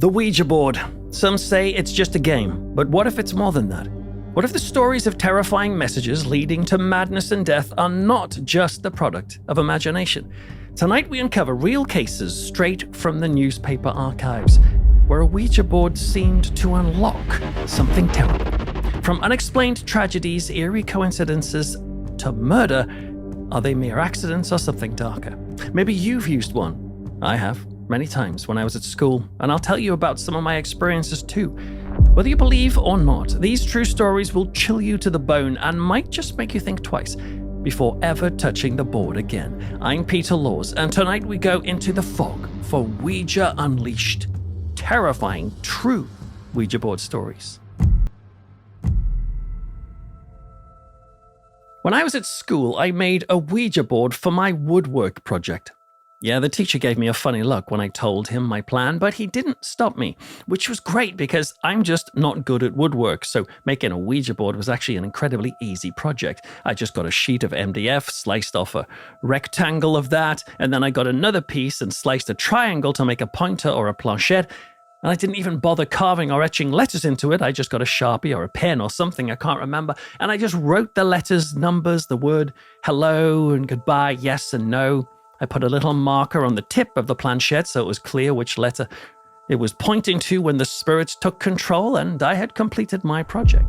The Ouija board. Some say it's just a game, but what if it's more than that? What if the stories of terrifying messages leading to madness and death are not just the product of imagination? Tonight we uncover real cases straight from the newspaper archives, where a Ouija board seemed to unlock something terrible. From unexplained tragedies, eerie coincidences, to murder, are they mere accidents or something darker? Maybe you've used one. I have, many times when I was at school, and I'll tell you about some of my experiences too. Whether you believe or not, these true stories will chill you to the bone and might just make you think twice before ever touching the board again. I'm Peter Laws, and tonight we go into the fog for Ouija Unleashed. Terrifying, true Ouija board stories. When I was at school, I made a Ouija board for my woodwork project. Yeah, the teacher gave me a funny look when I told him my plan, but he didn't stop me, which was great because I'm just not good at woodwork, so making a Ouija board was actually an incredibly easy project. I just got a sheet of MDF, sliced off a rectangle of that, and then I got another piece and sliced a triangle to make a pointer or a planchette, and I didn't even bother carving or etching letters into it. I just got a Sharpie or a pen or something, I can't remember, and I just wrote the letters, numbers, the word hello and goodbye, yes and no. I put a little marker on the tip of the planchette so it was clear which letter it was pointing to when the spirits took control, and I had completed my project.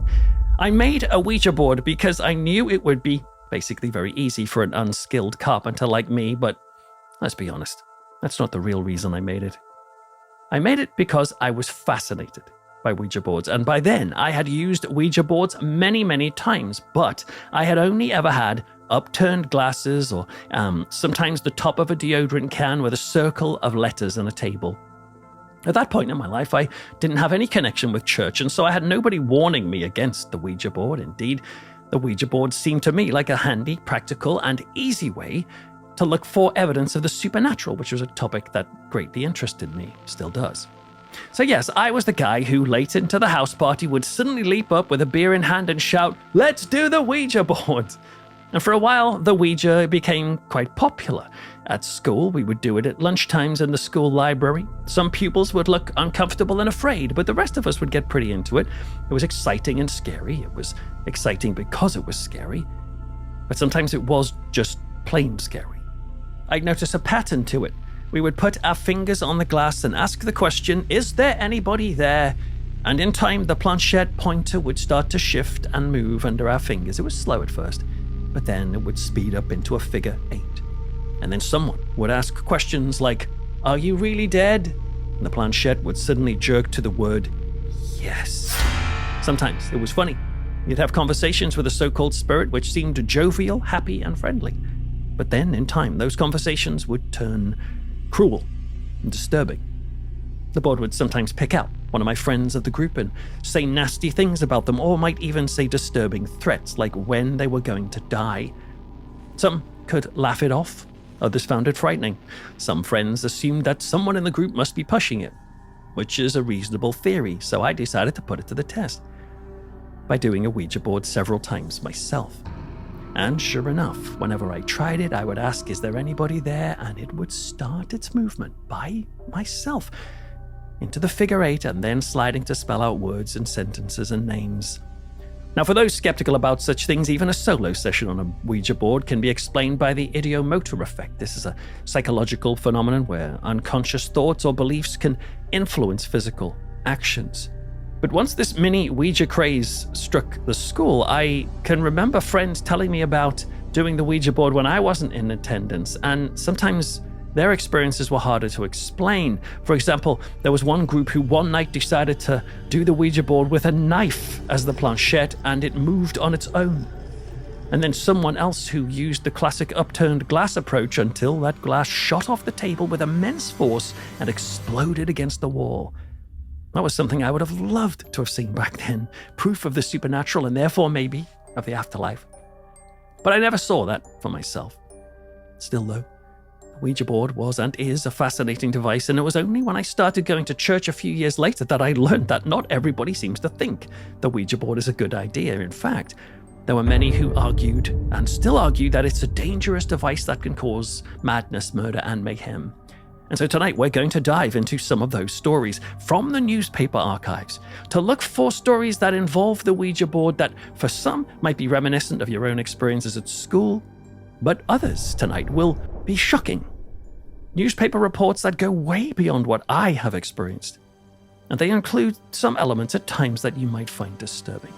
I made a Ouija board because I knew it would be basically very easy for an unskilled carpenter like me, but let's be honest, that's not the real reason I made it. I made it because I was fascinated by Ouija boards, and by then I had used Ouija boards many, many times, but I had only ever had upturned glasses or sometimes the top of a deodorant can with a circle of letters and a table. At that point in my life, I didn't have any connection with church, and so I had nobody warning me against the Ouija board. Indeed, the Ouija board seemed to me like a handy, practical, and easy way to look for evidence of the supernatural, which was a topic that greatly interested me, still does. So yes, I was the guy who, late into the house party, would suddenly leap up with a beer in hand and shout, "Let's do the Ouija board!" And for a while, the Ouija became quite popular. At school, we would do it at lunchtimes in the school library. Some pupils would look uncomfortable and afraid, but the rest of us would get pretty into it. It was exciting and scary. It was exciting because it was scary, but sometimes it was just plain scary. I'd notice a pattern to it. We would put our fingers on the glass and ask the question, "Is there anybody there?" And in time, the planchette pointer would start to shift and move under our fingers. It was slow at first, but then it would speed up into a figure 8. And then someone would ask questions like, "Are you really dead?" And the planchette would suddenly jerk to the word, "Yes." Sometimes it was funny. You'd have conversations with a so-called spirit which seemed jovial, happy, and friendly. But then, in time, those conversations would turn cruel and disturbing. The board would sometimes pick out one of my friends of the group and say nasty things about them, or might even say disturbing threats, like when they were going to die. Some could laugh it off, others found it frightening. Some friends assumed that someone in the group must be pushing it, which is a reasonable theory, so I decided to put it to the test by doing a Ouija board several times myself. And sure enough, whenever I tried it, I would ask, "Is there anybody there?" And it would start its movement by myself into the figure 8, and then sliding to spell out words and sentences and names. Now, for those skeptical about such things, even a solo session on a Ouija board can be explained by the ideomotor effect. This is a psychological phenomenon where unconscious thoughts or beliefs can influence physical actions. But once this mini Ouija craze struck the school, I can remember friends telling me about doing the Ouija board when I wasn't in attendance, and sometimes their experiences were harder to explain. For example, there was one group who one night decided to do the Ouija board with a knife as the planchette, and it moved on its own. And then someone else who used the classic upturned glass approach until that glass shot off the table with immense force and exploded against the wall. That was something I would have loved to have seen back then, proof of the supernatural and therefore maybe of the afterlife. But I never saw that for myself. Still though, the Ouija board was and is a fascinating device, and it was only when I started going to church a few years later that I learned that not everybody seems to think the Ouija board is a good idea. In fact, there were many who argued, and still argue, that it's a dangerous device that can cause madness, murder, and mayhem. And so tonight we're going to dive into some of those stories from the newspaper archives to look for stories that involve the Ouija board that for some might be reminiscent of your own experiences at school, but others tonight will be shocking. Newspaper reports that go way beyond what I have experienced. And they include some elements at times that you might find disturbing.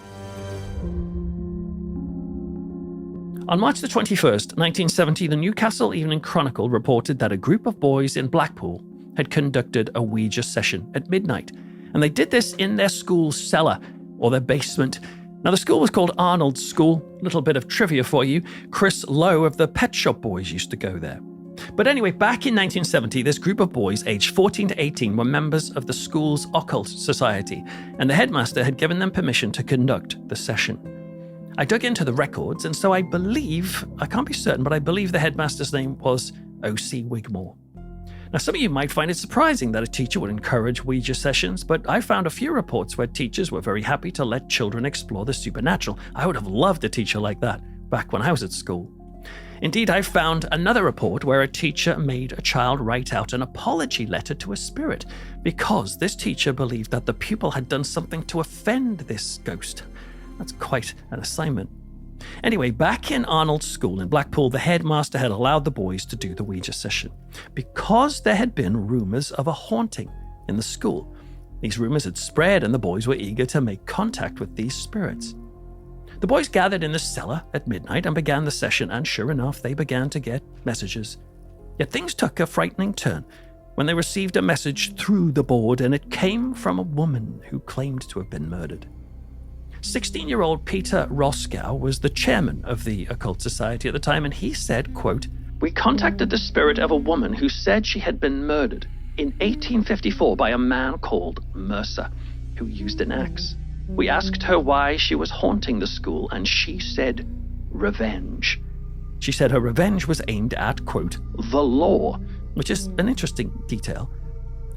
On March the 21st, 1970, the Newcastle Evening Chronicle reported that a group of boys in Blackpool had conducted a Ouija session at midnight, and they did this in their school's cellar, or their basement. Now, the school was called Arnold's School. Little bit of trivia for you. Chris Lowe of the Pet Shop Boys used to go there. But anyway, back in 1970, this group of boys aged 14 to 18 were members of the school's occult society, and the headmaster had given them permission to conduct the session. I dug into the records, and so I can't be certain, but I believe the headmaster's name was O.C. Wigmore. Now, some of you might find it surprising that a teacher would encourage Ouija sessions, but I found a few reports where teachers were very happy to let children explore the supernatural. I would have loved a teacher like that back when I was at school. Indeed, I found another report where a teacher made a child write out an apology letter to a spirit because this teacher believed that the pupil had done something to offend this ghost. That's quite an assignment. Anyway, back in Arnold's school in Blackpool, the headmaster had allowed the boys to do the Ouija session because there had been rumours of a haunting in the school. These rumours had spread and the boys were eager to make contact with these spirits. The boys gathered in the cellar at midnight and began the session, and sure enough, they began to get messages. Yet things took a frightening turn when they received a message through the board, and it came from a woman who claimed to have been murdered. 16-year-old Peter Roscoe was the chairman of the occult society at the time, and he said, quote, "We contacted the spirit of a woman who said she had been murdered in 1854 by a man called Mercer, who used an axe. We asked her why she was haunting the school, and she said, revenge. She said her revenge was aimed at, quote, the law," which is an interesting detail.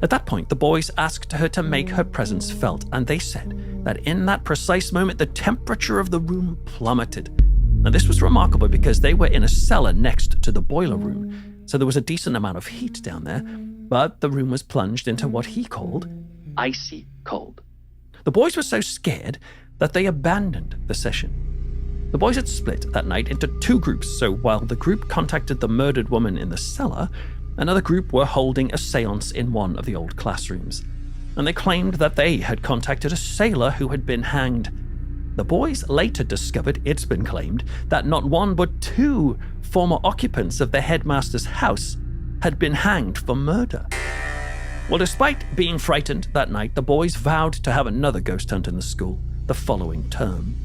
At that point, the boys asked her to make her presence felt, and they said that in that precise moment, the temperature of the room plummeted. Now, this was remarkable because they were in a cellar next to the boiler room, so there was a decent amount of heat down there, but the room was plunged into what he called icy cold. The boys were so scared that they abandoned the session. The boys had split that night into two groups, so while the group contacted the murdered woman in the cellar, another group were holding a séance in one of the old classrooms, and they claimed that they had contacted a sailor who had been hanged. The boys later discovered, it's been claimed, that not one but two former occupants of the headmaster's house had been hanged for murder. Well, despite being frightened that night, the boys vowed to have another ghost hunt in the school the following term.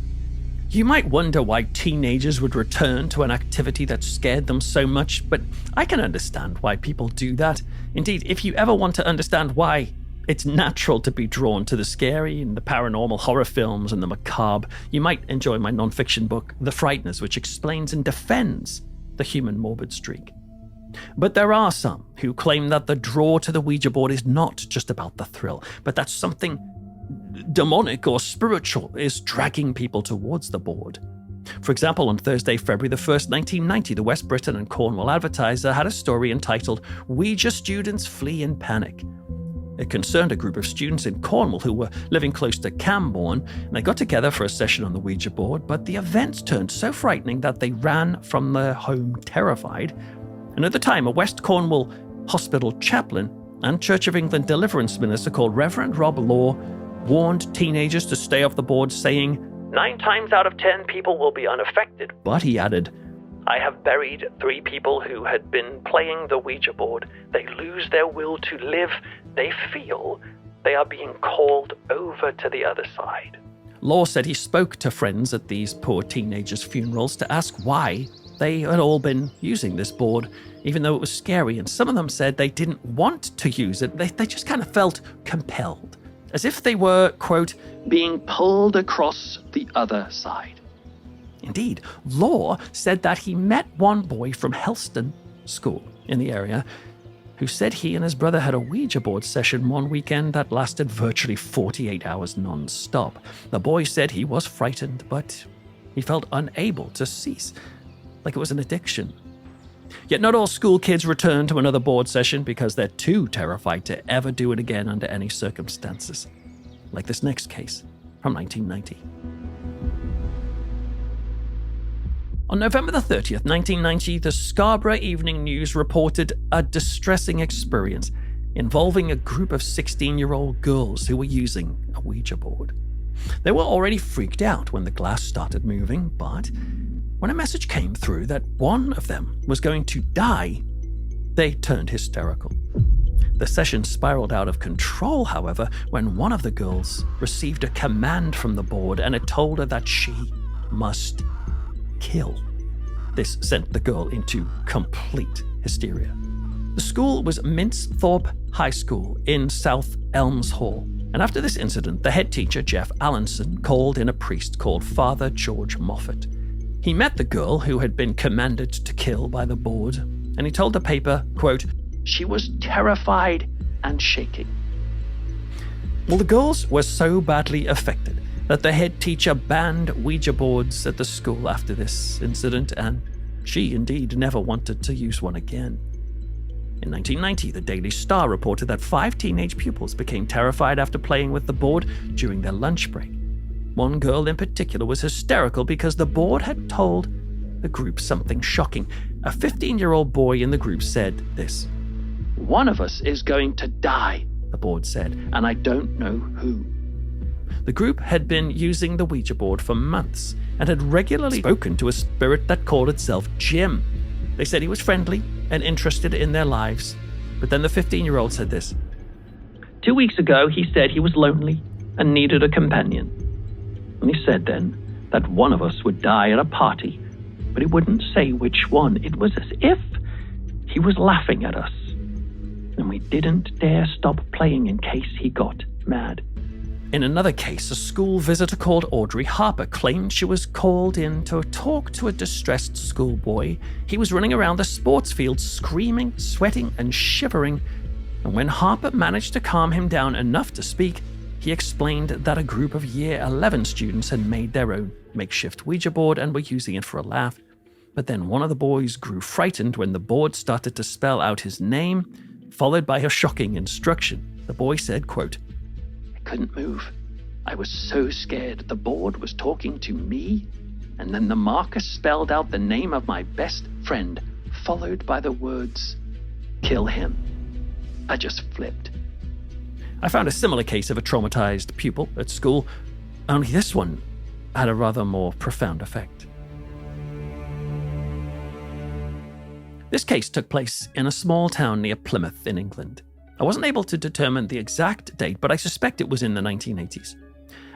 You might wonder why teenagers would return to an activity that scared them so much, but I can understand why people do that. Indeed, if you ever want to understand why it's natural to be drawn to the scary and the paranormal horror films and the macabre, you might enjoy my non-fiction book, The Frighteners, which explains and defends the human morbid streak. But there are some who claim that the draw to the Ouija board is not just about the thrill, but that something demonic or spiritual is dragging people towards the board. For example, on Thursday, February the 1st, 1990, the West Briton and Cornwall Advertiser had a story entitled "Ouija Students Flee in Panic." It concerned a group of students in Cornwall who were living close to Camborne, and they got together for a session on the Ouija board, but the events turned so frightening that they ran from their home terrified. And at the time, a West Cornwall hospital chaplain and Church of England deliverance minister called Reverend Rob Law warned teenagers to stay off the board, saying, 9 times out of 10 people will be unaffected. But he added, "I have buried 3 people who had been playing the Ouija board. They lose their will to live. They feel they are being called over to the other side." Law said he spoke to friends at these poor teenagers' funerals to ask why they had all been using this board, even though it was scary, and some of them said they didn't want to use it. They just kind of felt compelled, as if they were, quote, being pulled across the other side. Indeed, Law said that he met one boy from Helston School in the area who said he and his brother had a Ouija board session one weekend that lasted virtually 48 hours non-stop. The boy said he was frightened, but he felt unable to cease, like it was an addiction. Yet not all school kids return to another board session because they're too terrified to ever do it again under any circumstances. Like this next case from 1990. On November the 30th, 1990, the Scarborough Evening News reported a distressing experience involving a group of 16-year-old girls who were using a Ouija board. They were already freaked out when the glass started moving, but when a message came through that one of them was going to die, they turned hysterical. The session spiraled out of control, however, when one of the girls received a command from the board and it told her that she must kill. This sent the girl into complete hysteria. The school was Minsthorpe High School in South Elmshall, and after this incident, the head teacher, Jeff Allenson, called in a priest called Father George Moffat. He met the girl who had been commanded to kill by the board, and he told the paper, quote, "She was terrified and shaking." Well, the girls were so badly affected that the head teacher banned Ouija boards at the school after this incident, and she indeed never wanted to use one again. In 1990, the Daily Star reported that 5 teenage pupils became terrified after playing with the board during their lunch break. One girl in particular was hysterical because the board had told the group something shocking. A 15-year-old boy in the group said this: "One of us is going to die," the board said, "and I don't know who." The group had been using the Ouija board for months and had regularly spoken to a spirit that called itself Jim. They said he was friendly and interested in their lives. But then the 15-year-old said this: "2 weeks ago, he said he was lonely and needed a companion. And he said then that one of us would die at a party, but he wouldn't say which one. It was as if he was laughing at us. And we didn't dare stop playing in case he got mad." In another case, a school visitor called Audrey Harper claimed she was called in to talk to a distressed schoolboy. He was running around the sports field screaming, sweating, and shivering. And when Harper managed to calm him down enough to speak, he explained that a group of Year 11 students had made their own makeshift Ouija board and were using it for a laugh. But then one of the boys grew frightened when the board started to spell out his name, followed by a shocking instruction. The boy said, quote, "I couldn't move. I was so scared. The board was talking to me, and then the marker spelled out the name of my best friend, followed by the words, 'Kill him.' I just flipped." I found a similar case of a traumatized pupil at school, only this one had a rather more profound effect. This case took place in a small town near Plymouth in England. I wasn't able to determine the exact date, but I suspect it was in the 1980s.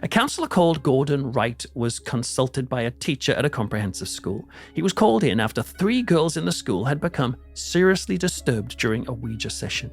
A counsellor called Gordon Wright was consulted by a teacher at a comprehensive school. He was called in after 3 girls in the school had become seriously disturbed during a Ouija session.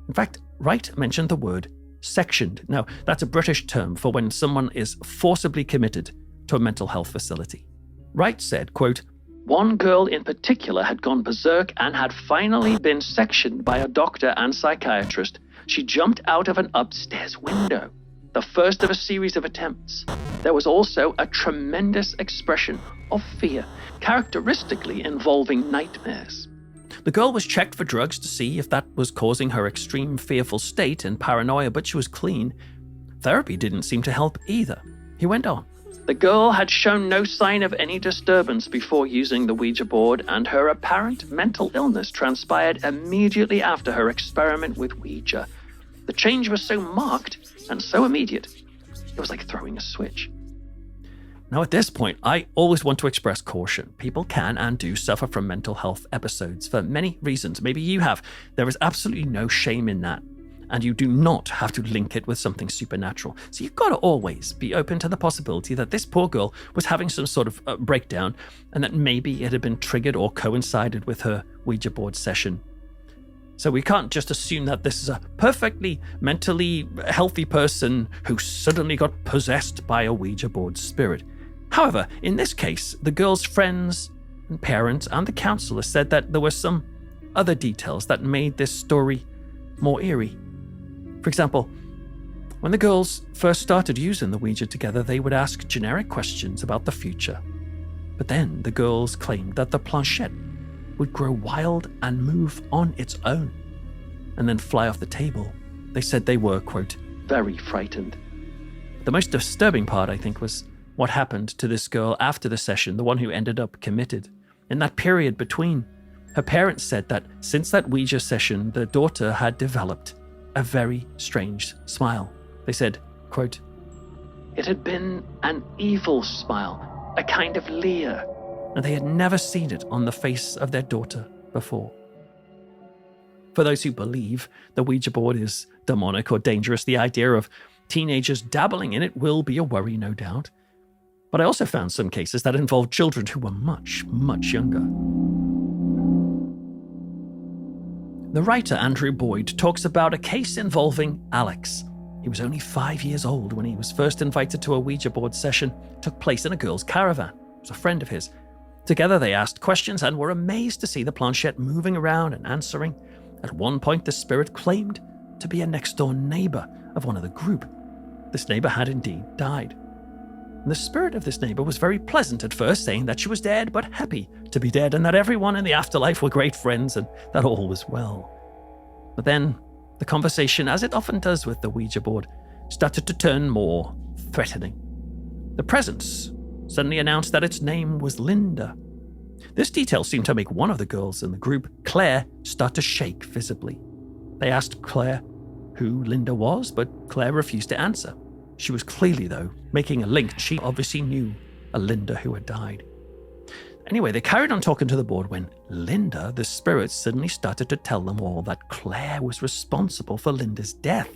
In fact, Wright mentioned the word sectioned. Now, that's a British term for when someone is forcibly committed to a mental health facility. Wright said, quote, "One girl in particular had gone berserk and had finally been sectioned by a doctor and psychiatrist. She jumped out of an upstairs window, the first of a series of attempts. There was also a tremendous expression of fear, characteristically involving nightmares. The girl was checked for drugs to see if that was causing her extreme fearful state and paranoia, but she was clean. Therapy didn't seem to help either." He went on. "The girl had shown no sign of any disturbance before using the Ouija board, and her apparent mental illness transpired immediately after her experiment with Ouija. The change was so marked and so immediate, it was like throwing a switch." Now, at this point, I always want to express caution. People can and do suffer from mental health episodes for many reasons. Maybe you have. There is absolutely no shame in that. And you do not have to link it with something supernatural. So you've got to always be open to the possibility that this poor girl was having some sort of breakdown, and that maybe it had been triggered or coincided with her Ouija board session. So we can't just assume that this is a perfectly mentally healthy person who suddenly got possessed by a Ouija board spirit. However, in this case, the girl's friends and parents and the counsellor said that there were some other details that made this story more eerie. For example, when the girls first started using the Ouija together, they would ask generic questions about the future. But then the girls claimed that the planchette would grow wild and move on its own, and then fly off the table. They said they were, quote, very frightened. The most disturbing part, I think, was what happened to this girl after the session, the one who ended up committed. In that period between, her parents said that since that Ouija session, the daughter had developed a very strange smile. They said, quote, it had been an evil smile, a kind of leer, and they had never seen it on the face of their daughter before. For those who believe the Ouija board is demonic or dangerous, the idea of teenagers dabbling in it will be a worry, no doubt. But I also found some cases that involved children who were much, much younger. The writer Andrew Boyd talks about a case involving Alex. He was only 5 years old when he was first invited to a Ouija board session. It took place in a girl's caravan. It was a friend of his. Together they asked questions and were amazed to see the planchette moving around and answering. At one point, the spirit claimed to be a next-door neighbour of one of the group. This neighbour had indeed died. And the spirit of this neighbour was very pleasant at first, saying that she was dead, but happy to be dead, and that everyone in the afterlife were great friends, and that all was well. But then, the conversation, as it often does with the Ouija board, started to turn more threatening. The presence suddenly announced that its name was Linda. This detail seemed to make one of the girls in the group, Claire, start to shake visibly. They asked Claire who Linda was, but Claire refused to answer. She was clearly, though, making a link. She obviously knew a Linda who had died. Anyway, they carried on talking to the board when Linda, the spirit, suddenly started to tell them all that Claire was responsible for Linda's death.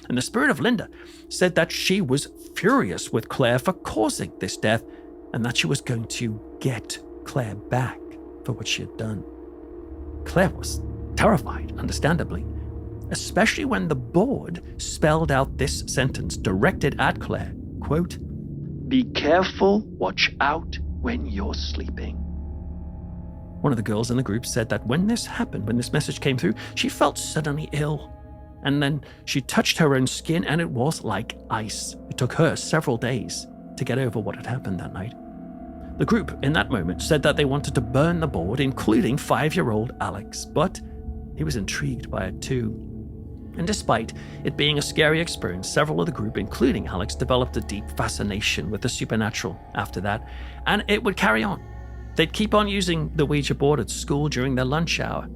And the spirit of Linda said that she was furious with Claire for causing this death and that she was going to get Claire back for what she had done. Claire was terrified, understandably, especially when the board spelled out this sentence directed at Claire, quote, be careful, watch out when you're sleeping. One of the girls in the group said that when this happened, when this message came through, she felt suddenly ill. And then she touched her own skin and it was like ice. It took her several days to get over what had happened that night. The group in that moment said that they wanted to burn the board, including 5-year-old Alex, but he was intrigued by it too. And despite it being a scary experience, several of the group, including Alex, developed a deep fascination with the supernatural after that, and it would carry on. They'd keep on using the Ouija board at school during their lunch hour.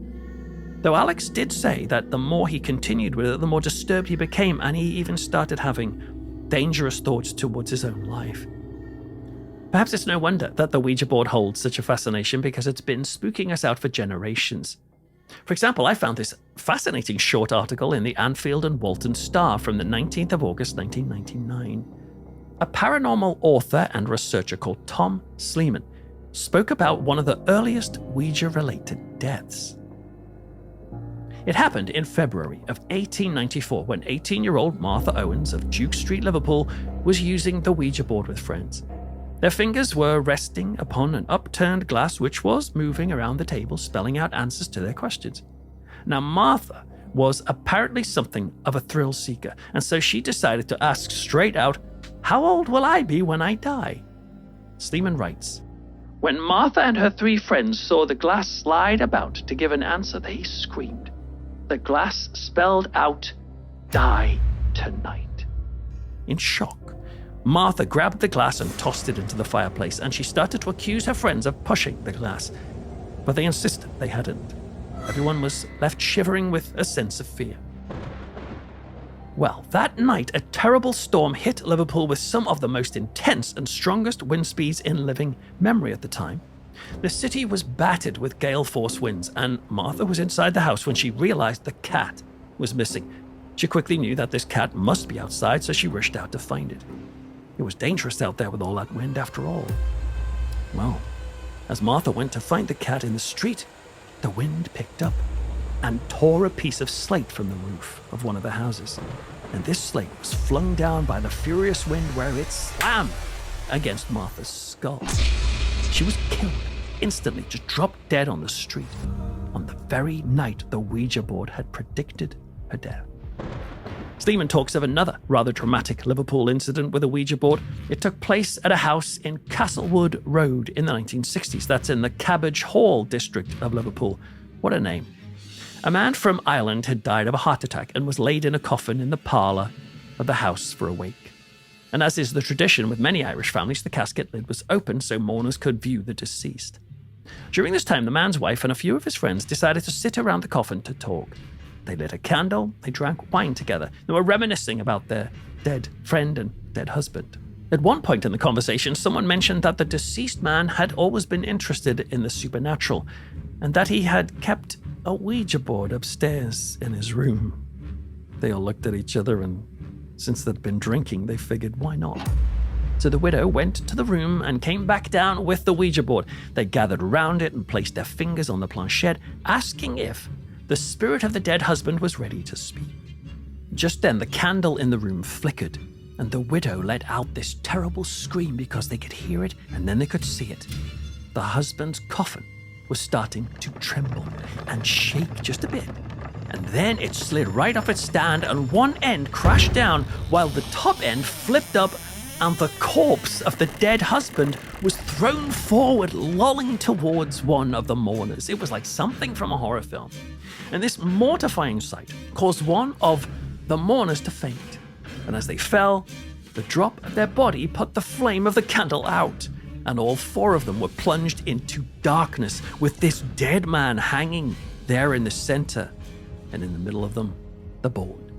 Though Alex did say that the more he continued with it, the more disturbed he became, and he even started having dangerous thoughts towards his own life. Perhaps it's no wonder that the Ouija board holds such a fascination, because it's been spooking us out for generations. For example, I found this fascinating short article in the Anfield and Walton Star from the 19th of August 1999. A paranormal author and researcher called Tom Sleeman spoke about one of the earliest Ouija-related deaths. It happened in February of 1894 when 18-year-old Martha Owens of Duke Street, Liverpool, was using the Ouija board with friends. Their fingers were resting upon an upturned glass which was moving around the table, spelling out answers to their questions. Now, Martha was apparently something of a thrill seeker, and so she decided to ask straight out, how old will I be when I die? Sleeman writes, when Martha and her 3 friends saw the glass slide about to give an answer, they screamed. The glass spelled out, die tonight. In shock, Martha grabbed the glass and tossed it into the fireplace, and she started to accuse her friends of pushing the glass. But they insisted they hadn't. Everyone was left shivering with a sense of fear. Well, that night, a terrible storm hit Liverpool with some of the most intense and strongest wind speeds in living memory at the time. The city was battered with gale-force winds, and Martha was inside the house when she realized the cat was missing. She quickly knew that this cat must be outside, so she rushed out to find it. It was dangerous out there with all that wind, after all. Well, as Martha went to find the cat in the street, the wind picked up and tore a piece of slate from the roof of one of the houses. And this slate was flung down by the furious wind where it slammed against Martha's skull. She was killed instantly, just dropped dead on the street, on the very night the Ouija board had predicted her death. Stephen talks of another rather dramatic Liverpool incident with a Ouija board. It took place at a house in Castlewood Road in the 1960s. That's in the Cabbage Hall district of Liverpool. What a name. A man from Ireland had died of a heart attack and was laid in a coffin in the parlour of the house for a wake. And as is the tradition with many Irish families, the casket lid was open so mourners could view the deceased. During this time, the man's wife and a few of his friends decided to sit around the coffin to talk. They lit a candle, they drank wine together, they were reminiscing about their dead friend and dead husband. At one point in the conversation, someone mentioned that the deceased man had always been interested in the supernatural, and that he had kept a Ouija board upstairs in his room. They all looked at each other, and since they'd been drinking, they figured, why not? So the widow went to the room and came back down with the Ouija board. They gathered around it and placed their fingers on the planchette, asking if the spirit of the dead husband was ready to speak. Just then, the candle in the room flickered, and the widow let out this terrible scream because they could hear it and then they could see it. The husband's coffin was starting to tremble and shake just a bit. And then it slid right off its stand and one end crashed down while the top end flipped up, and the corpse of the dead husband was thrown forward, lolling towards one of the mourners. It was like something from a horror film. And this mortifying sight caused one of the mourners to faint. And as they fell, the drop of their body put the flame of the candle out, and all four of them were plunged into darkness with this dead man hanging there in the center, and in the middle of them, the board.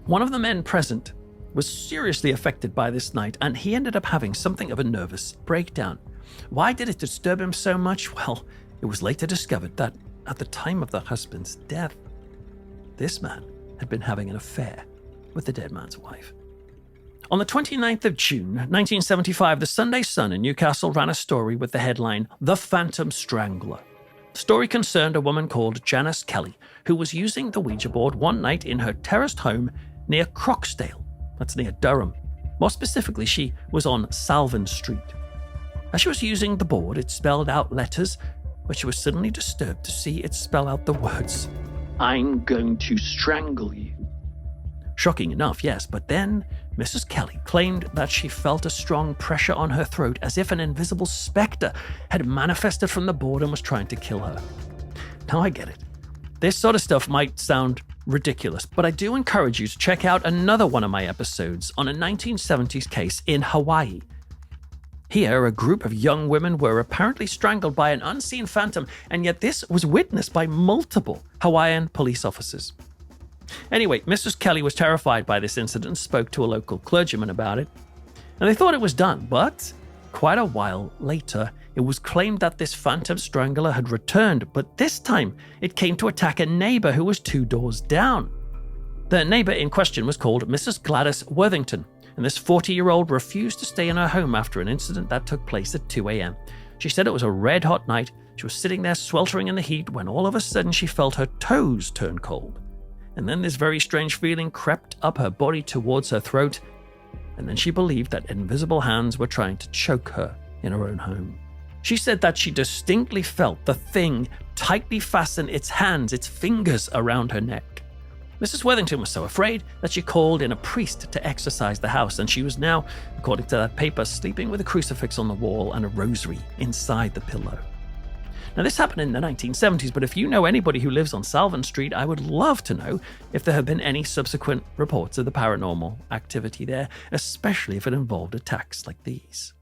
One of the men present was seriously affected by this night, and he ended up having something of a nervous breakdown. Why did it disturb him so much? Well, it was later discovered that at the time of the husband's death, this man had been having an affair with the dead man's wife. On the 29th of June, 1975, the Sunday Sun in Newcastle ran a story with the headline, The Phantom Strangler. The story concerned a woman called Janice Kelly, who was using the Ouija board one night in her terraced home near Croxdale. That's near Durham. More specifically, she was on Salvin Street. As she was using the board, it spelled out letters, but she was suddenly disturbed to see it spell out the words, "I'm going to strangle you." Shocking enough, yes, but then Mrs. Kelly claimed that she felt a strong pressure on her throat as if an invisible spectre had manifested from the board and was trying to kill her. Now I get it. This sort of stuff might sound ridiculous, but I do encourage you to check out another one of my episodes on a 1970s case in Hawaii. Here, a group of young women were apparently strangled by an unseen phantom, and yet this was witnessed by multiple Hawaiian police officers. Anyway, Mrs. Kelly was terrified by this incident and spoke to a local clergyman about it, and they thought it was done, but quite a while later, it was claimed that this phantom strangler had returned, but this time it came to attack a neighbor who was 2 doors down. The neighbor in question was called Mrs. Gladys Worthington, and this 40-year-old refused to stay in her home after an incident that took place at 2 a.m. She said it was a red-hot night. She was sitting there sweltering in the heat when all of a sudden she felt her toes turn cold. And then this very strange feeling crept up her body towards her throat, and then she believed that invisible hands were trying to choke her in her own home. She said that she distinctly felt the thing tightly fasten its hands, its fingers around her neck. Mrs. Worthington was so afraid that she called in a priest to exorcise the house, and she was now, according to that paper, sleeping with a crucifix on the wall and a rosary inside the pillow. Now, this happened in the 1970s, but if you know anybody who lives on Salvin Street, I would love to know if there have been any subsequent reports of the paranormal activity there, especially if it involved attacks like these.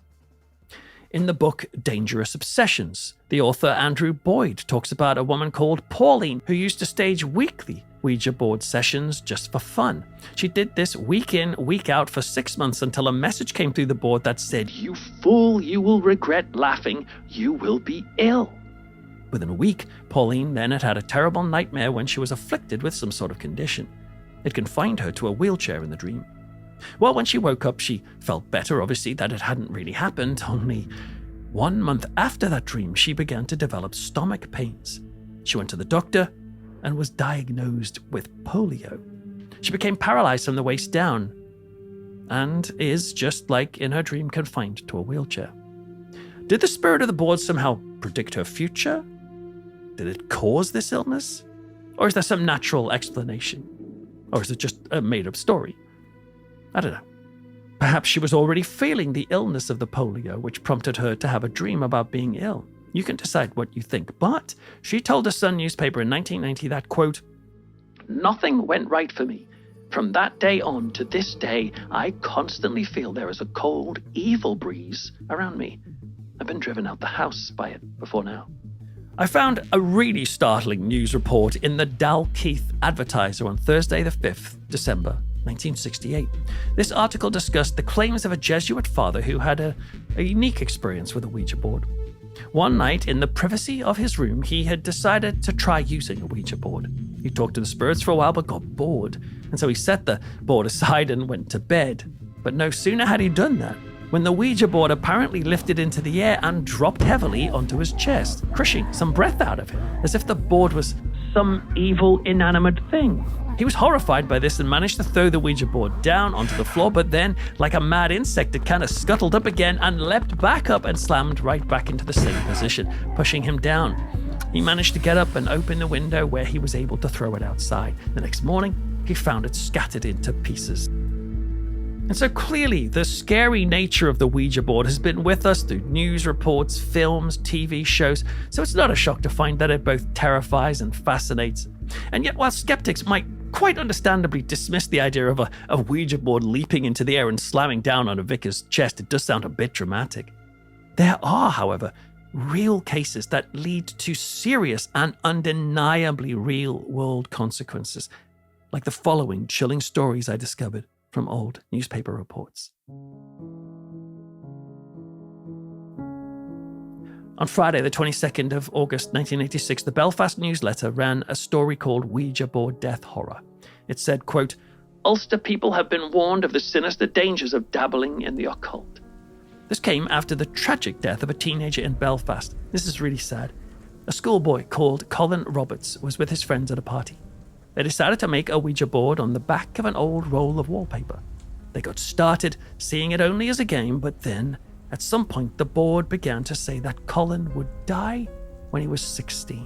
In the book Dangerous Obsessions, the author Andrew Boyd talks about a woman called Pauline who used to stage weekly Ouija board sessions just for fun. She did this week in, week out for 6 months until a message came through the board that said, "You fool, you will regret laughing. You will be ill." Within a week, Pauline then had a terrible nightmare when she was afflicted with some sort of condition. It confined her to a wheelchair in the dream. Well, when she woke up, she felt better, obviously, that it hadn't really happened. Only 1 month after that dream, she began to develop stomach pains. She went to the doctor and was diagnosed with polio. She became paralyzed from the waist down and is, just like in her dream, confined to a wheelchair. Did the spirit of the board somehow predict her future? Did it cause this illness? Or is there some natural explanation? Or is it just a made-up story? I don't know. Perhaps she was already feeling the illness of the polio, which prompted her to have a dream about being ill. You can decide what you think. But she told the Sun newspaper in 1990 that, quote, "Nothing went right for me. From that day on to this day, I constantly feel there is a cold, evil breeze around me. I've been driven out the house by it before now." I found a really startling news report in the Dalkeith Advertiser on Thursday, the 5th December, 1968. This article discussed the claims of a Jesuit father who had a unique experience with a Ouija board. One night, in the privacy of his room, he had decided to try using a Ouija board. He talked to the spirits for a while but got bored, and so he set the board aside and went to bed. But no sooner had he done that when the Ouija board apparently lifted into the air and dropped heavily onto his chest, crushing some breath out of him, as if the board was some evil, inanimate thing. He was horrified by this and managed to throw the Ouija board down onto the floor, but then, like a mad insect, it kind of scuttled up again and leapt back up and slammed right back into the same position, pushing him down. He managed to get up and open the window where he was able to throw it outside. The next morning, he found it scattered into pieces. And so clearly, the scary nature of the Ouija board has been with us through news reports, films, TV shows, so it's not a shock to find that it both terrifies and fascinates. And yet, while skeptics might quite understandably dismiss the idea of a Ouija board leaping into the air and slamming down on a vicar's chest, it does sound a bit dramatic. There are, however, real cases that lead to serious and undeniably real-world consequences, like the following chilling stories I discovered from old newspaper reports. On Friday, the 22nd of August 1986, the Belfast newsletter ran a story called Ouija Board Death Horror. It said, quote, "Ulster people have been warned of the sinister dangers of dabbling in the occult." This came after the tragic death of a teenager in Belfast. This is really sad. A schoolboy called Colin Roberts was with his friends at a party. They decided to make a Ouija board on the back of an old roll of wallpaper. They got started, seeing it only as a game, but then, at some point, the board began to say that Colin would die when he was 16.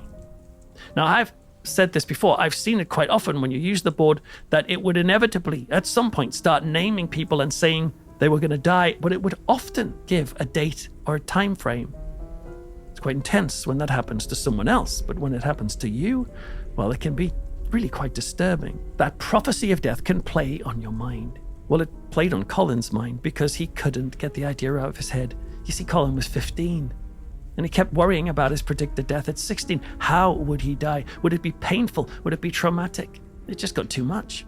Now, I've said this before. I've seen it quite often when you use the board, that it would inevitably, at some point, start naming people and saying they were going to die, but it would often give a date or a time frame. It's quite intense when that happens to someone else, but when it happens to you, well, it can be really quite disturbing. That prophecy of death can play on your mind. Well, it played on Colin's mind because he couldn't get the idea out of his head. You see, Colin was 15, and he kept worrying about his predicted death at 16. How would he die? Would it be painful? Would it be traumatic? It just got too much.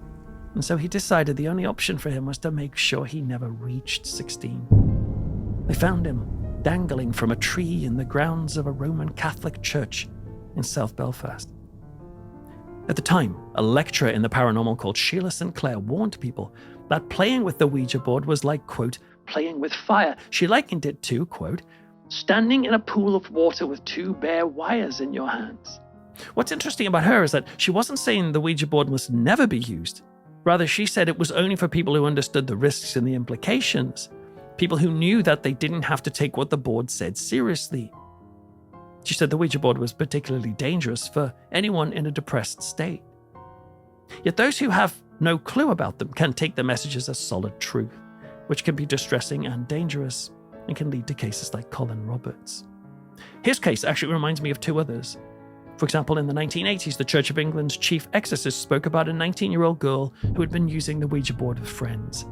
And so he decided the only option for him was to make sure he never reached 16. They found him dangling from a tree in the grounds of a Roman Catholic church in South Belfast. At the time, a lecturer in the paranormal called Sheila Sinclair warned people that playing with the Ouija board was like, quote, playing with fire. She likened it to, quote, standing in a pool of water with two bare wires in your hands. What's interesting about her is that she wasn't saying the Ouija board must never be used. Rather, she said it was only for people who understood the risks and the implications, people who knew that they didn't have to take what the board said seriously. She said the Ouija board was particularly dangerous for anyone in a depressed state. Yet those who have no clue about them can take the messages as solid truth, which can be distressing and dangerous, and can lead to cases like Colin Roberts. His case actually reminds me of two others. For example, in the 1980s, the Church of England's chief exorcist spoke about a 19-year-old girl who had been using the Ouija board with friends.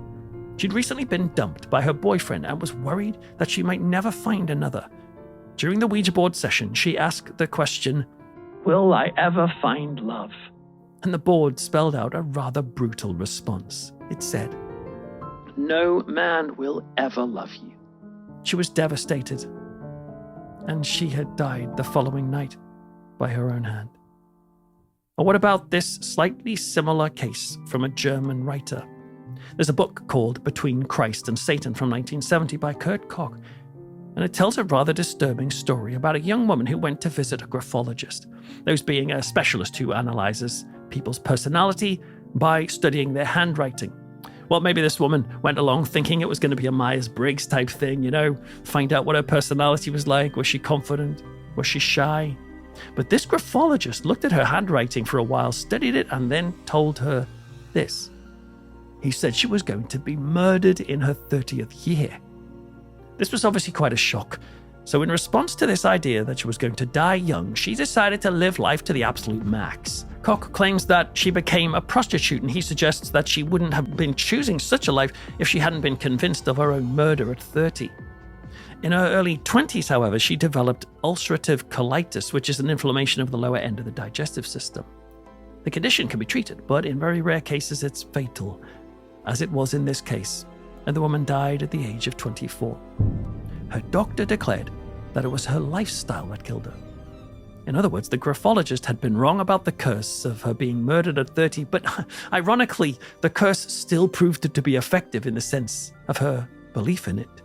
She'd recently been dumped by her boyfriend and was worried that she might never find another. During the Ouija board session, she asked the question, "Will I ever find love?" And the board spelled out a rather brutal response. It said, "No man will ever love you." She was devastated, and she had died the following night by her own hand. Or what about this slightly similar case from a German writer? There's a book called Between Christ and Satan from 1970 by Koch, and it tells a rather disturbing story about a young woman who went to visit a graphologist, those being a specialist who analyzes people's personality by studying their handwriting. Well, maybe this woman went along thinking it was going to be a Myers-Briggs type thing, find out what her personality was like. Was she confident? Was she shy? But this graphologist looked at her handwriting for a while, studied it, and then told her this. He said she was going to be murdered in her 30th year. This was obviously quite a shock. So in response to this idea that she was going to die young, she decided to live life to the absolute max. Koch claims that she became a prostitute, and he suggests that she wouldn't have been choosing such a life if she hadn't been convinced of her own murder at 30. In her early 20s, however, she developed ulcerative colitis, which is an inflammation of the lower end of the digestive system. The condition can be treated, but in very rare cases it's fatal, as it was in this case, and the woman died at the age of 24. Her doctor declared that it was her lifestyle that killed her. In other words, the graphologist had been wrong about the curse of her being murdered at 30, but ironically, the curse still proved to be effective in the sense of her belief in it.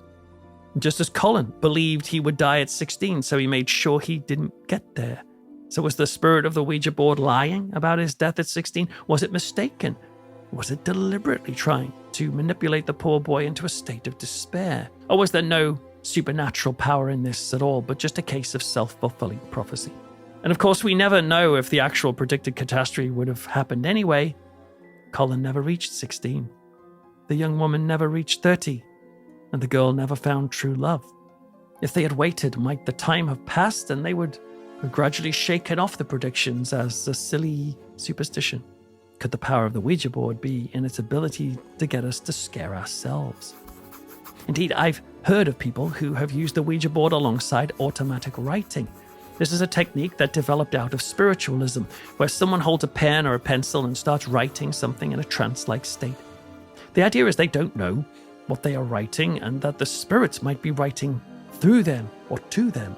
Just as Colin believed he would die at 16, so he made sure he didn't get there. So was the spirit of the Ouija board lying about his death at 16? Was it mistaken? Was it deliberately trying to manipulate the poor boy into a state of despair? Or was there no supernatural power in this at all, but just a case of self-fulfilling prophecy? And of course, we never know if the actual predicted catastrophe would have happened anyway. Colin never reached 16. The young woman never reached 30. And the girl never found true love. If they had waited, might the time have passed and they would have gradually shaken off the predictions as a silly superstition? Could the power of the Ouija board be in its ability to get us to scare ourselves? Indeed, I've heard of people who have used the Ouija board alongside automatic writing. This is a technique that developed out of spiritualism, where someone holds a pen or a pencil and starts writing something in a trance-like state. The idea is they don't know what they are writing and that the spirits might be writing through them or to them.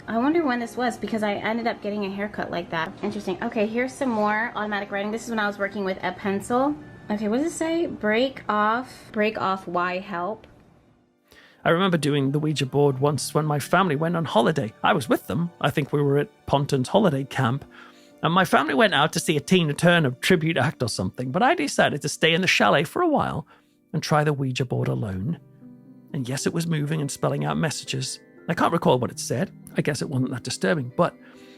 I wonder when this was, because I ended up getting a haircut like that. Interesting. Okay, here's some more automatic writing. This is when I was working with a pencil. Okay, what does it say? Break off, why help? I remember doing the Ouija board once when my family went on holiday. I was with them. I think we were at Pontins holiday camp. And my family went out to see a Tina Turner tribute act or something, but I decided to stay in the chalet for a while and try the Ouija board alone. And yes, it was moving and spelling out messages. I can't recall what it said. I guess it wasn't that disturbing, but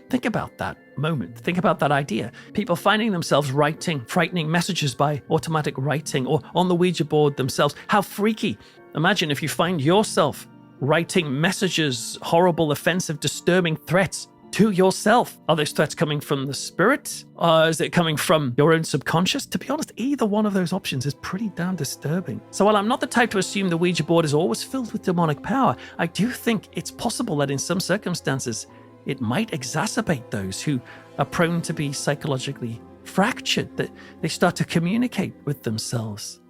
think about that moment. Think about that idea. People finding themselves writing frightening messages by automatic writing or on the Ouija board themselves. How freaky. Imagine if you find yourself writing messages, horrible, offensive, disturbing threats to yourself. Are those threats coming from the spirit? Or is it coming from your own subconscious? To be honest, either one of those options is pretty damn disturbing. So while I'm not the type to assume the Ouija board is always filled with demonic power, I do think it's possible that in some circumstances, it might exacerbate those who are prone to be psychologically fractured, that they start to communicate with themselves.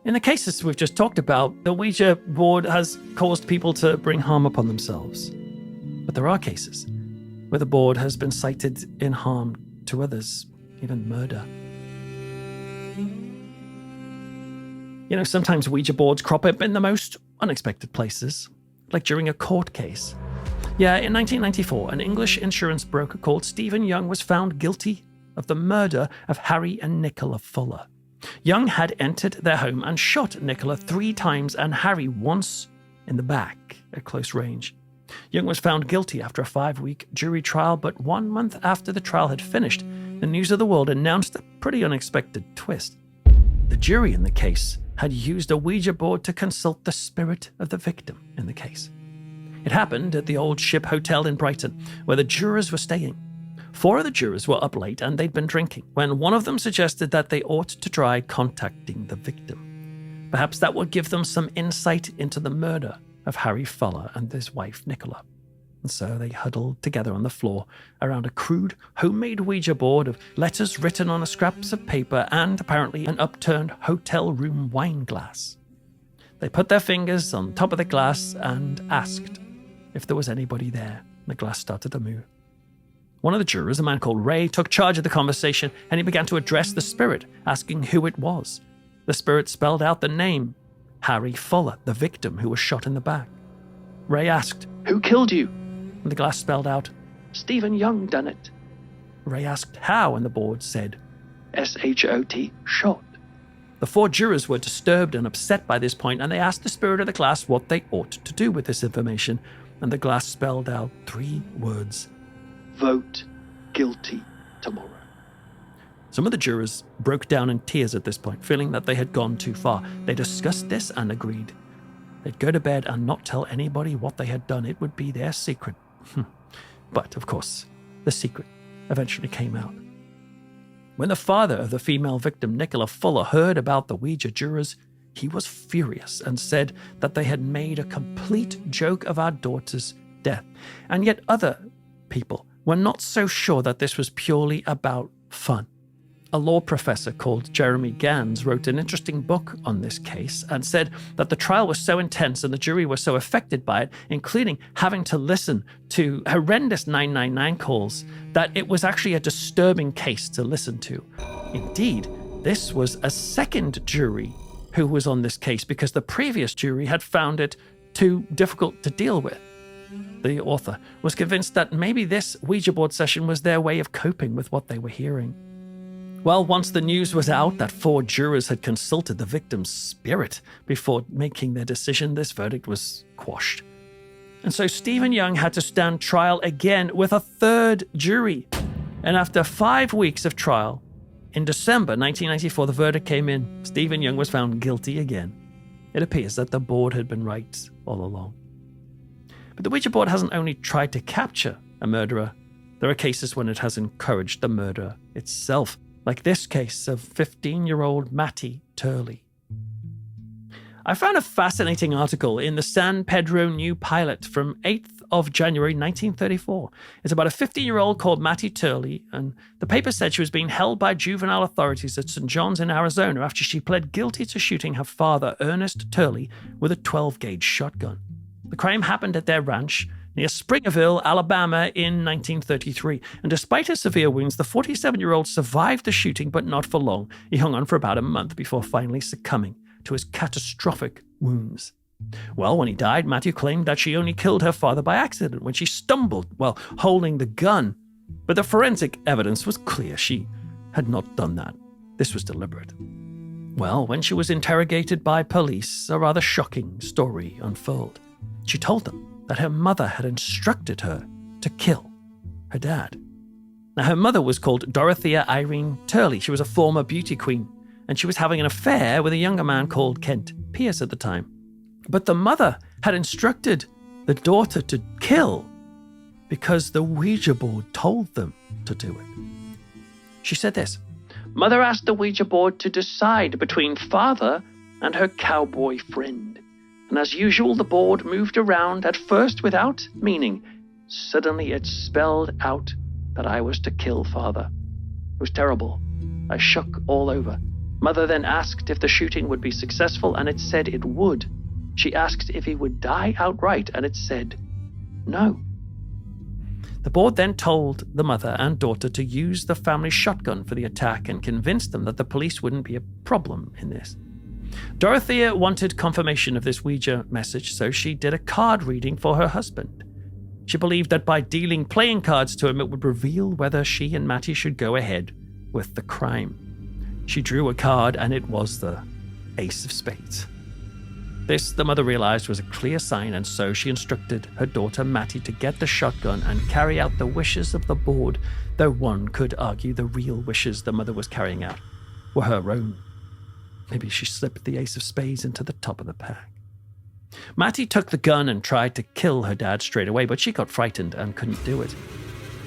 In the cases we've just talked about, the Ouija board has caused people to bring harm upon themselves. But there are cases where the board has been cited in harm to others, even murder. You know, sometimes Ouija boards crop up in the most unexpected places, like during a court case. Yeah, in 1994, an English insurance broker called Stephen Young was found guilty of the murder of Harry and Nicola Fuller. Young had entered their home and shot Nicola 3 times and Harry once in the back at close range. Young was found guilty after a 5-week jury trial, but 1 month after the trial had finished, the News of the World announced a pretty unexpected twist. The jury in the case had used a Ouija board to consult the spirit of the victim in the case. It happened at the Old Ship Hotel in Brighton, where the jurors were staying. 4 of the jurors were up late and they'd been drinking, when one of them suggested that they ought to try contacting the victim. Perhaps that would give them some insight into the murder of Harry Fuller and his wife Nicola. And so they huddled together on the floor around a crude, homemade Ouija board of letters written on scraps of paper and apparently an upturned hotel room wine glass. They put their fingers on top of the glass and asked if there was anybody there. The glass started to move. One of the jurors, a man called Ray, took charge of the conversation and he began to address the spirit, asking who it was. The spirit spelled out the name, Harry Fuller, the victim who was shot in the back. Ray asked, "Who killed you?" And the glass spelled out, "Stephen Young done it." Ray asked how, and the board said, "S-H-O-T, shot." The 4 jurors were disturbed and upset by this point, and they asked the spirit of the glass what they ought to do with this information, and the glass spelled out 3 words: "Vote guilty tomorrow." Some of the jurors broke down in tears at this point, feeling that they had gone too far. They discussed this and agreed. They'd go to bed and not tell anybody what they had done. It would be their secret. But, of course, the secret eventually came out. When the father of the female victim, Nicola Fuller, heard about the Ouija jurors, he was furious and said that they had made a complete joke of our daughter's death. And yet other people were not so sure that this was purely about fun. A law professor called Jeremy Gans wrote an interesting book on this case and said that the trial was so intense and the jury was so affected by it, including having to listen to horrendous 999 calls, that it was actually a disturbing case to listen to. Indeed, this was a second jury who was on this case because the previous jury had found it too difficult to deal with. The author was convinced that maybe this Ouija board session was their way of coping with what they were hearing. Well, once the news was out that 4 jurors had consulted the victim's spirit before making their decision, this verdict was quashed. And so Stephen Young had to stand trial again with a third jury. And after 5 weeks of trial, in December 1994, the verdict came in. Stephen Young was found guilty again. It appears that the board had been right all along. But the Ouija board hasn't only tried to capture a murderer. There are cases when it has encouraged the murder itself, like this case of 15-year-old Mattie Turley. I found a fascinating article in the San Pedro New Pilot from 8th of January 1934. It's about a 15-year-old called Mattie Turley, and the paper said she was being held by juvenile authorities at St. John's in Arizona after she pled guilty to shooting her father, Ernest Turley, with a 12-gauge shotgun. The crime happened at their ranch near Springerville, Alabama in 1933. And despite his severe wounds, the 47-year-old survived the shooting, but not for long. He hung on for about a month before finally succumbing to his catastrophic wounds. Well, when he died, Mattie claimed that she only killed her father by accident when she stumbled while holding the gun. But the forensic evidence was clear. She had not done that. This was deliberate. Well, when she was interrogated by police, a rather shocking story unfolded. She told them that her mother had instructed her to kill her dad. Now, her mother was called Dorothea Irene Turley. She was a former beauty queen, and she was having an affair with a younger man called Kent Pierce at the time. But the mother had instructed the daughter to kill because the Ouija board told them to do it. She said this: "Mother asked the Ouija board to decide between father and her cowboy friend. And as usual, the board moved around, at first without meaning. Suddenly it spelled out that I was to kill father. It was terrible. I shook all over. Mother then asked if the shooting would be successful, and it said it would. She asked if he would die outright, and it said no." The board then told the mother and daughter to use the family shotgun for the attack and convinced them that the police wouldn't be a problem in this. Dorothea wanted confirmation of this Ouija message, so she did a card reading for her husband. She believed that by dealing playing cards to him, it would reveal whether she and Mattie should go ahead with the crime. She drew a card, and it was the Ace of Spades. This, the mother realized, was a clear sign, and so she instructed her daughter Mattie to get the shotgun and carry out the wishes of the board, though one could argue the real wishes the mother was carrying out were her own. Maybe she slipped the Ace of Spades into the top of the pack. Mattie took the gun and tried to kill her dad straight away, but she got frightened and couldn't do it.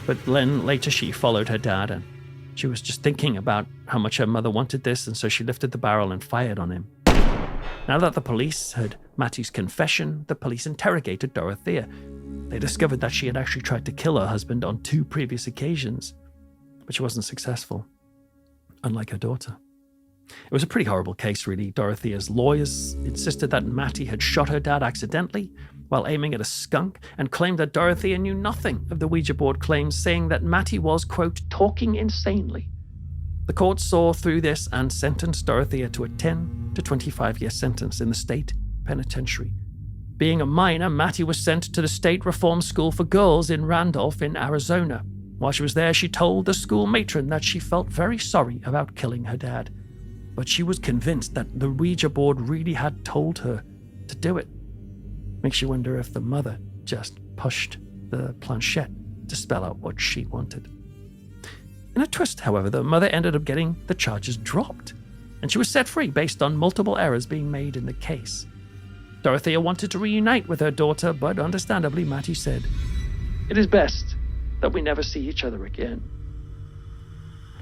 But then later she followed her dad, and she was just thinking about how much her mother wanted this, and so she lifted the barrel and fired on him. Now that the police heard Mattie's confession, the police interrogated Dorothea. They discovered that she had actually tried to kill her husband on 2 previous occasions, but she wasn't successful, unlike her daughter. It was a pretty horrible case, really. Dorothea's lawyers insisted that Mattie had shot her dad accidentally while aiming at a skunk, and claimed that Dorothea knew nothing of the Ouija board claims, saying that Mattie was, quote, talking insanely. The court saw through this and sentenced Dorothea to a 10 to 25-year sentence in the state penitentiary. Being a minor, Mattie was sent to the State Reform School for Girls in Randolph in Arizona. While she was there, she told the school matron that she felt very sorry about killing her dad, but she was convinced that the Ouija board really had told her to do it. Makes you wonder if the mother just pushed the planchette to spell out what she wanted. In a twist, however, the mother ended up getting the charges dropped, and she was set free based on multiple errors being made in the case. Dorothea wanted to reunite with her daughter, but understandably, Mattie said, "It is best that we never see each other again."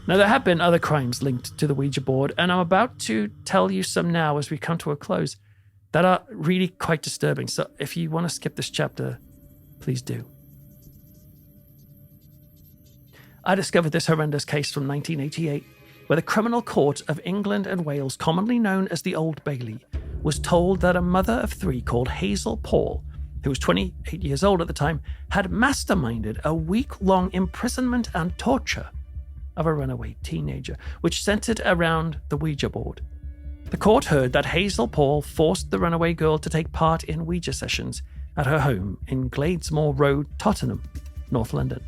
Now, there have been other crimes linked to the Ouija board, and I'm about to tell you some now as we come to a close that are really quite disturbing. So if you want to skip this chapter, please do. I discovered this horrendous case from 1988, where the Criminal Court of England and Wales, commonly known as the Old Bailey, was told that a mother of three called Hazel Paul, who was 28 years old at the time, had masterminded a week-long imprisonment and torture of a runaway teenager, which centered around the Ouija board. The court heard that Hazel Paul forced the runaway girl to take part in Ouija sessions at her home in Gladesmore Road, Tottenham, North London.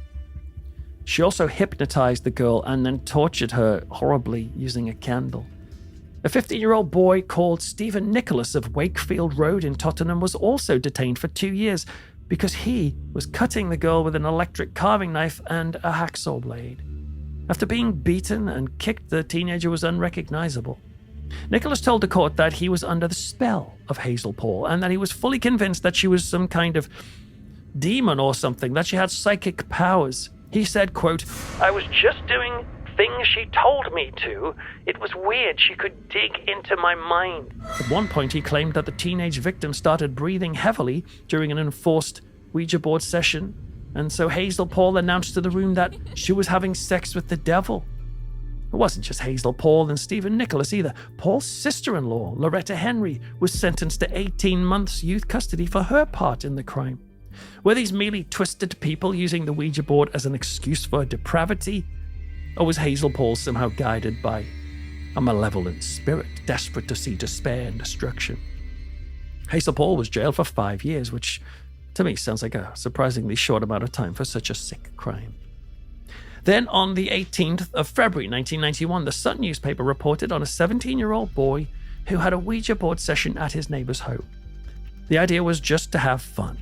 She also hypnotized the girl and then tortured her horribly using a candle. A 15-year-old boy called Stephen Nicholas of Wakefield Road in Tottenham was also detained for 2 years because he was cutting the girl with an electric carving knife and a hacksaw blade. After being beaten and kicked, the teenager was unrecognizable. Nicholas told the court that he was under the spell of Hazel Paul and that he was fully convinced that she was some kind of demon or something, that she had psychic powers. He said, quote, "I was just doing things she told me to. It was weird. She could dig into my mind." At one point, he claimed that the teenage victim started breathing heavily during an enforced Ouija board session, and so Hazel Paul announced to the room that she was having sex with the devil. It wasn't just Hazel Paul and Stephen Nicholas either. Paul's sister-in-law, Loretta Henry, was sentenced to 18 months youth custody for her part in the crime. Were these merely twisted people using the Ouija board as an excuse for depravity? Or was Hazel Paul somehow guided by a malevolent spirit, desperate to see despair and destruction? Hazel Paul was jailed for 5 years, which to me sounds like a surprisingly short amount of time for such a sick crime. Then on the 18th of February 1991, the Sun newspaper reported on a 17-year-old boy who had a Ouija board session at his neighbor's home. The idea was just to have fun,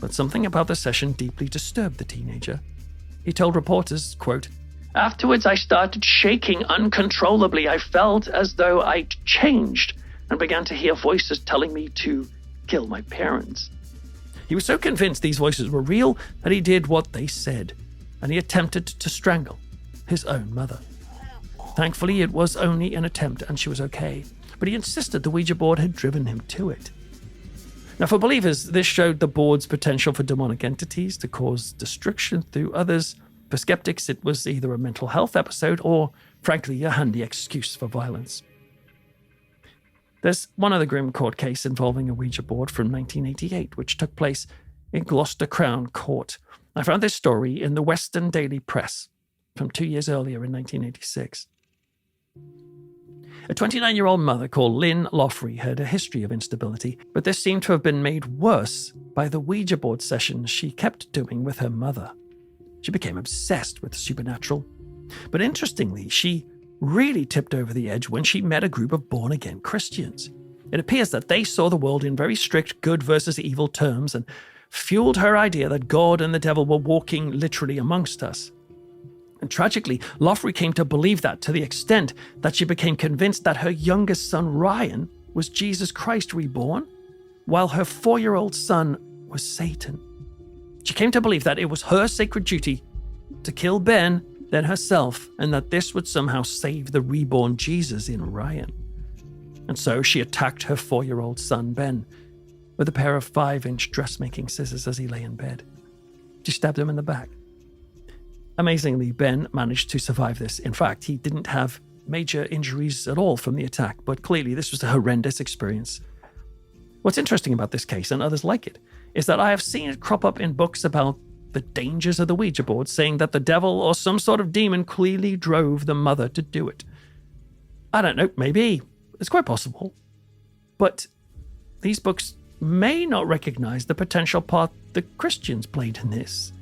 but something about the session deeply disturbed the teenager. He told reporters, quote, "Afterwards, I started shaking uncontrollably. I felt as though I'd changed and began to hear voices telling me to kill my parents." He was so convinced these voices were real that he did what they said, and he attempted to strangle his own mother. Thankfully, it was only an attempt and she was okay, but he insisted the Ouija board had driven him to it. Now, for believers, this showed the board's potential for demonic entities to cause destruction through others. For skeptics, it was either a mental health episode or, frankly, a handy excuse for violence. There's one other grim court case involving a Ouija board from 1988, which took place in Gloucester Crown Court. I found this story in the Western Daily Press from 2 years earlier in 1986. A 29-year-old mother called Lynn Loffrey had a history of instability, but this seemed to have been made worse by the Ouija board sessions she kept doing with her mother. She became obsessed with the supernatural. But interestingly, she really tipped over the edge when she met a group of born-again Christians. It appears that they saw the world in very strict good versus evil terms and fueled her idea that God and the devil were walking literally amongst us. And tragically, Loffrey came to believe that to the extent that she became convinced that her youngest son, Ryan, was Jesus Christ reborn, while her 4-year-old son was Satan. She came to believe that it was her sacred duty to kill Ben, then herself, and that this would somehow save the reborn Jesus in Ryan. And so she attacked her 4-year-old son, Ben, with a pair of 5-inch dressmaking scissors as he lay in bed. She stabbed him in the back. Amazingly, Ben managed to survive this. In fact, he didn't have major injuries at all from the attack, but clearly this was a horrendous experience. What's interesting about this case, and others like it, is that I have seen it crop up in books about the dangers of the Ouija board, saying that the devil or some sort of demon clearly drove the mother to do it. I don't know, maybe. It's quite possible. But these books may not recognize the potential part the Christians played in this,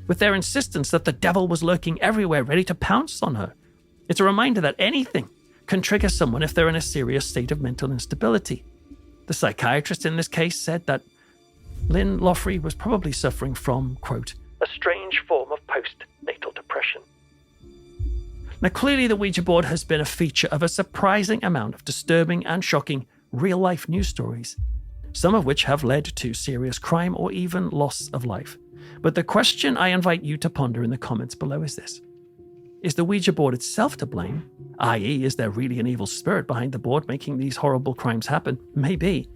with their insistence that the devil was lurking everywhere, ready to pounce on her. It's a reminder that anything can trigger someone if they're in a serious state of mental instability. The psychiatrist in this case said that Lynn Loffrey was probably suffering from, quote, a strange form of postnatal depression. Now, clearly the Ouija board has been a feature of a surprising amount of disturbing and shocking real-life news stories, some of which have led to serious crime or even loss of life. But the question I invite you to ponder in the comments below is this. Is the Ouija board itself to blame? I.e., is there really an evil spirit behind the board making these horrible crimes happen? Maybe.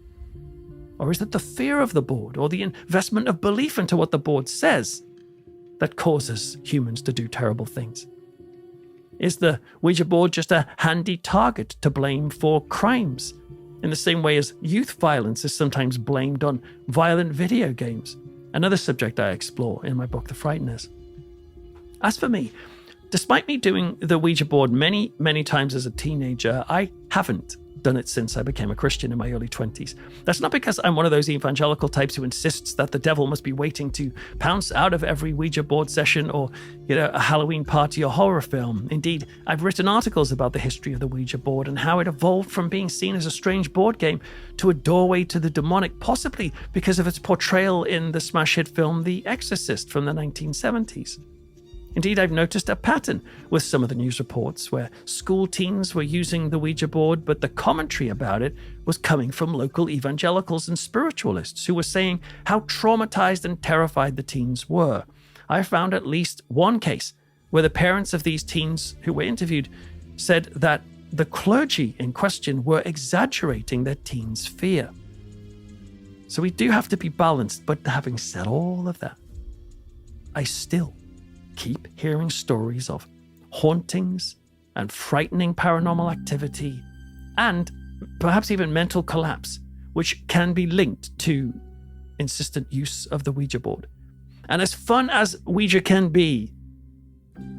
Or is it the fear of the board or the investment of belief into what the board says that causes humans to do terrible things? Is the Ouija board just a handy target to blame for crimes, in the same way as youth violence is sometimes blamed on violent video games? Another subject I explore in my book, The Frighteners. As for me, despite me doing the Ouija board many, many times as a teenager, I haven't done it since I became a Christian in my early 20s. That's not because I'm one of those evangelical types who insists that the devil must be waiting to pounce out of every Ouija board session or, a Halloween party or horror film. Indeed, I've written articles about the history of the Ouija board and how it evolved from being seen as a strange board game to a doorway to the demonic, possibly because of its portrayal in the smash hit film The Exorcist from the 1970s. Indeed, I've noticed a pattern with some of the news reports where school teens were using the Ouija board, but the commentary about it was coming from local evangelicals and spiritualists who were saying how traumatized and terrified the teens were. I found at least one case where the parents of these teens who were interviewed said that the clergy in question were exaggerating their teens' fear. So we do have to be balanced, but having said all of that, I still keep hearing stories of hauntings and frightening paranormal activity and perhaps even mental collapse, which can be linked to insistent use of the Ouija board. And as fun as Ouija can be,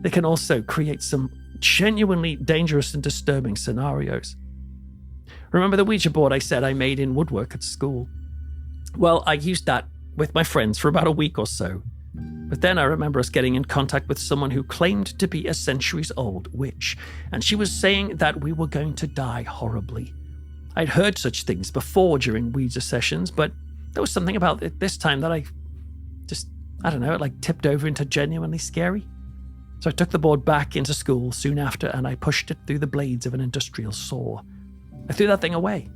they can also create some genuinely dangerous and disturbing scenarios. Remember the Ouija board I said I made in Woodwork at school? Well, I used that with my friends for about a week or so. But then I remember us getting in contact with someone who claimed to be a centuries-old witch, and she was saying that we were going to die horribly. I'd heard such things before during Ouija sessions, but there was something about it this time that it tipped over into genuinely scary. So I took the board back into school soon after, and I pushed it through the blades of an industrial saw. I threw that thing away.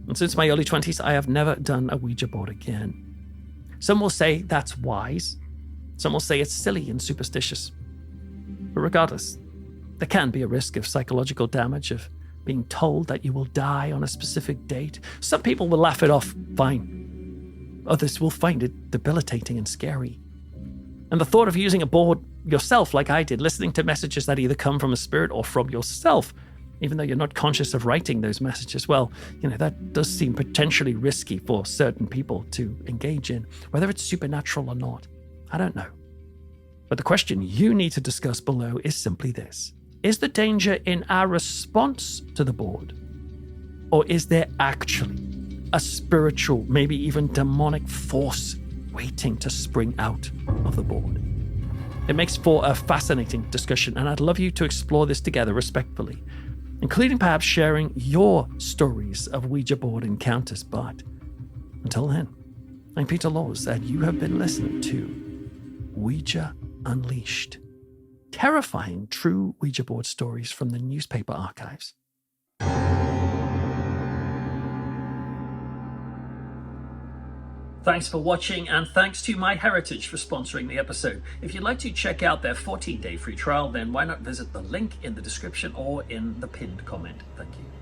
And since my early 20s, I have never done a Ouija board again. Some will say that's wise. Some will say it's silly and superstitious. But regardless, there can be a risk of psychological damage, of being told that you will die on a specific date. Some people will laugh it off fine. Others will find it debilitating and scary. And the thought of using a board yourself, like I did, listening to messages that either come from a spirit or from yourself, even though you're not conscious of writing those messages, well, that does seem potentially risky for certain people to engage in, whether it's supernatural or not. I don't know. But the question you need to discuss below is simply this. Is the danger in our response to the board? Or is there actually a spiritual, maybe even demonic force waiting to spring out of the board? It makes for a fascinating discussion, and I'd love you to explore this together respectfully, including perhaps sharing your stories of Ouija board encounters. But until then, I'm Peter Laws, and you have been listening to Ouija Unleashed. Terrifying true Ouija board stories from the newspaper archives. Thanks for watching, and thanks to MyHeritage for sponsoring the episode. If you'd like to check out their 14-day free trial, then why not visit the link in the description or in the pinned comment. Thank you.